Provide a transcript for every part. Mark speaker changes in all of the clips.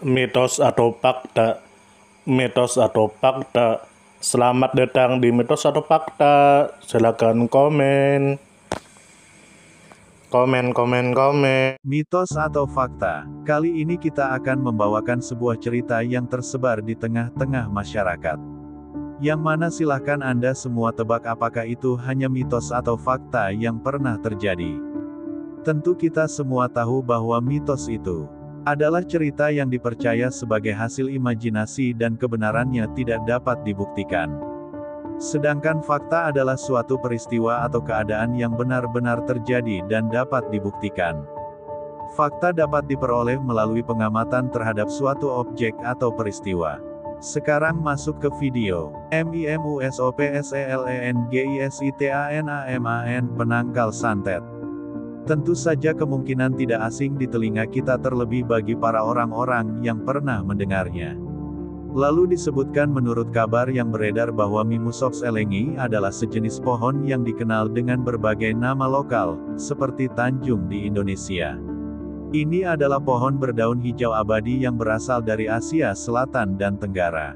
Speaker 1: Mitos atau fakta? Mitos atau fakta? Selamat datang di Mitos atau Fakta. Silakan komen. Komen.
Speaker 2: Mitos atau fakta? Kali ini kita akan membawakan sebuah cerita yang tersebar di tengah-tengah masyarakat. Yang mana silahkan Anda semua tebak apakah itu hanya mitos atau fakta yang pernah terjadi. Tentu kita semua tahu bahwa mitos itu adalah cerita yang dipercaya sebagai hasil imajinasi dan kebenarannya tidak dapat dibuktikan. Sedangkan fakta adalah suatu peristiwa atau keadaan yang benar-benar terjadi dan dapat dibuktikan. Fakta dapat diperoleh melalui pengamatan terhadap suatu objek atau peristiwa. Sekarang masuk ke video. MIMUSOPSELENGISITANAMAN penangkal santet. Tentu saja kemungkinan tidak asing di telinga kita terlebih bagi para orang-orang yang pernah mendengarnya. Lalu disebutkan menurut kabar yang beredar bahwa Mimusops elengi adalah sejenis pohon yang dikenal dengan berbagai nama lokal, seperti Tanjung di Indonesia. Ini adalah pohon berdaun hijau abadi yang berasal dari Asia Selatan dan Tenggara.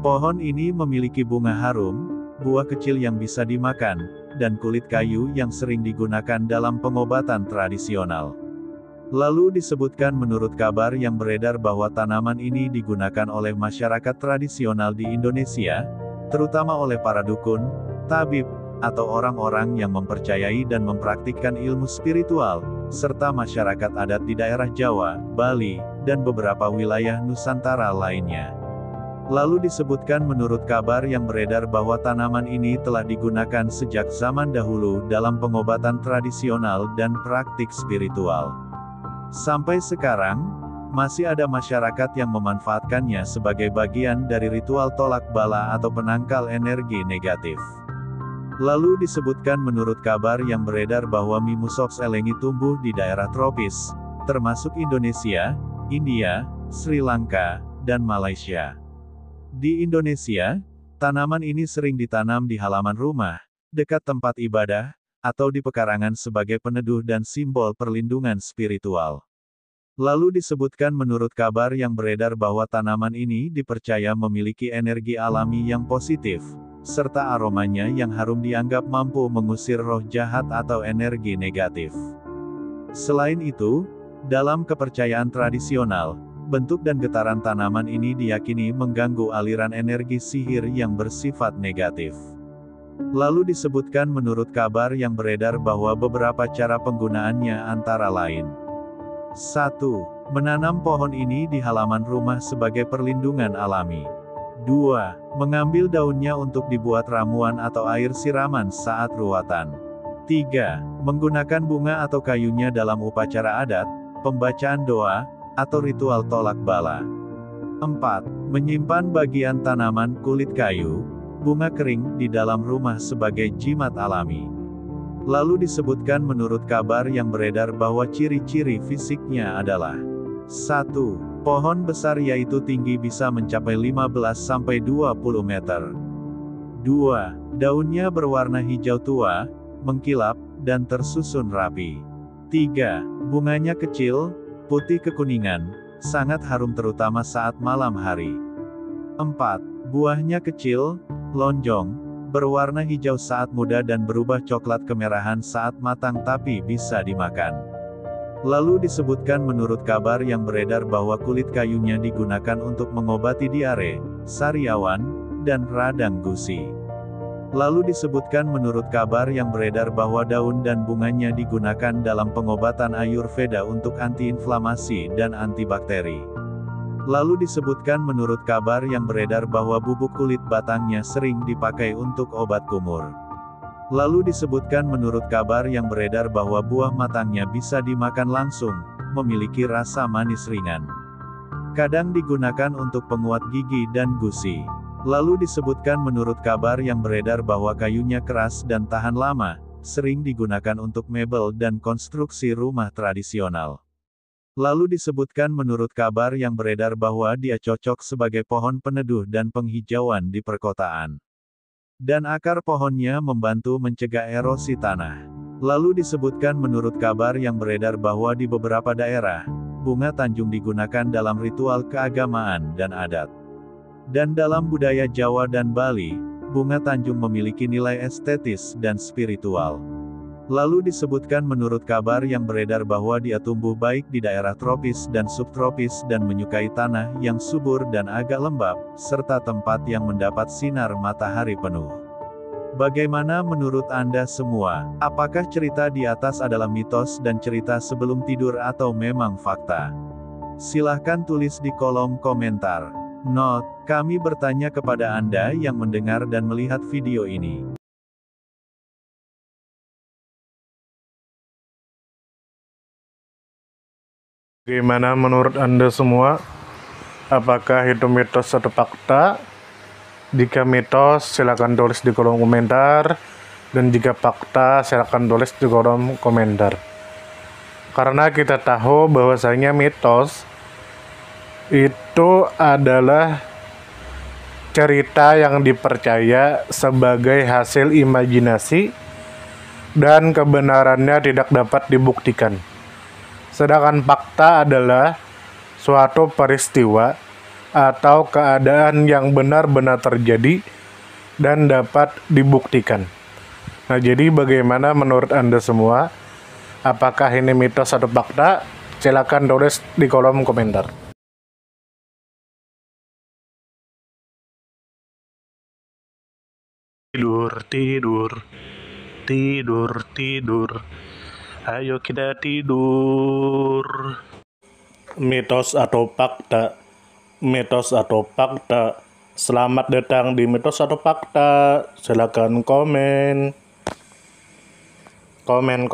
Speaker 2: Pohon ini memiliki bunga harum, buah kecil yang bisa dimakan, dan kulit kayu yang sering digunakan dalam pengobatan tradisional. Lalu disebutkan menurut kabar yang beredar bahwa tanaman ini digunakan oleh masyarakat tradisional di Indonesia, terutama oleh para dukun, tabib, atau orang-orang yang mempercayai dan mempraktikkan ilmu spiritual, serta masyarakat adat di daerah Jawa, Bali, dan beberapa wilayah Nusantara lainnya. Lalu disebutkan menurut kabar yang beredar bahwa tanaman ini telah digunakan sejak zaman dahulu dalam pengobatan tradisional dan praktik spiritual. Sampai sekarang, masih ada masyarakat yang memanfaatkannya sebagai bagian dari ritual tolak bala atau penangkal energi negatif. Lalu disebutkan menurut kabar yang beredar bahwa Mimusops elengi tumbuh di daerah tropis, termasuk Indonesia, India, Sri Lanka, dan Malaysia. Di Indonesia, tanaman ini sering ditanam di halaman rumah, dekat tempat ibadah, atau di pekarangan sebagai peneduh dan simbol perlindungan spiritual. Lalu disebutkan menurut kabar yang beredar bahwa tanaman ini dipercaya memiliki energi alami yang positif, serta aromanya yang harum dianggap mampu mengusir roh jahat atau energi negatif. Selain itu, dalam kepercayaan tradisional, bentuk dan getaran tanaman ini diyakini mengganggu aliran energi sihir yang bersifat negatif. Lalu disebutkan menurut kabar yang beredar bahwa beberapa cara penggunaannya antara lain. 1. Menanam pohon ini di halaman rumah sebagai perlindungan alami. 2. Mengambil daunnya untuk dibuat ramuan atau air siraman saat ruatan. 3. Menggunakan bunga atau kayunya dalam upacara adat, pembacaan doa, atau ritual tolak bala. 4. Menyimpan bagian tanaman kulit kayu, bunga kering di dalam rumah sebagai jimat alami. Lalu disebutkan menurut kabar yang beredar bahwa ciri-ciri fisiknya adalah 1. Pohon besar yaitu tinggi bisa mencapai 15-20 meter. 2. Daunnya berwarna hijau tua, mengkilap, dan tersusun rapi. 3. Bunganya kecil, putih kekuningan, sangat harum terutama saat malam hari. 4. Buahnya kecil, lonjong, berwarna hijau saat muda dan berubah coklat kemerahan saat matang tapi bisa dimakan. Lalu disebutkan menurut kabar yang beredar bahwa kulit kayunya digunakan untuk mengobati diare, sariawan, dan radang gusi. Lalu disebutkan menurut kabar yang beredar bahwa daun dan bunganya digunakan dalam pengobatan Ayurveda untuk antiinflamasi dan antibakteri. Lalu disebutkan menurut kabar yang beredar bahwa bubuk kulit batangnya sering dipakai untuk obat kumur. Lalu disebutkan menurut kabar yang beredar bahwa buah matangnya bisa dimakan langsung, memiliki rasa manis ringan. Kadang digunakan untuk penguat gigi dan gusi. Lalu disebutkan menurut kabar yang beredar bahwa kayunya keras dan tahan lama, sering digunakan untuk mebel dan konstruksi rumah tradisional. Lalu disebutkan menurut kabar yang beredar bahwa dia cocok sebagai pohon peneduh dan penghijauan di perkotaan. Dan akar pohonnya membantu mencegah erosi tanah. Lalu disebutkan menurut kabar yang beredar bahwa di beberapa daerah, bunga tanjung digunakan dalam ritual keagamaan dan adat. Dan dalam budaya Jawa dan Bali, bunga tanjung memiliki nilai estetis dan spiritual. Lalu disebutkan menurut kabar yang beredar bahwa dia tumbuh baik di daerah tropis dan subtropis dan menyukai tanah yang subur dan agak lembab, serta tempat yang mendapat sinar matahari penuh. Bagaimana menurut Anda semua? Apakah cerita di atas adalah mitos dan cerita sebelum tidur atau memang fakta? Silahkan tulis di kolom komentar. Note, kami bertanya kepada Anda yang mendengar dan melihat video ini.
Speaker 1: Bagaimana menurut Anda semua? Apakah itu mitos atau fakta? Jika mitos, silakan tulis di kolom komentar. Dan jika fakta, silakan tulis di kolom komentar. Karena kita tahu bahwasanya mitos itu adalah cerita yang dipercaya sebagai hasil imajinasi dan kebenarannya tidak dapat dibuktikan. Sedangkan fakta adalah suatu peristiwa atau keadaan yang benar-benar terjadi dan dapat dibuktikan. Nah, jadi bagaimana menurut Anda semua? Apakah ini mitos atau fakta? Silakan tulis di kolom komentar. Tidur, tidur, tidur, tidur. Ayo kita tidur. Mitos atau fakta? Mitos atau fakta? Selamat datang di mitos atau fakta. Silakan komen. Komen.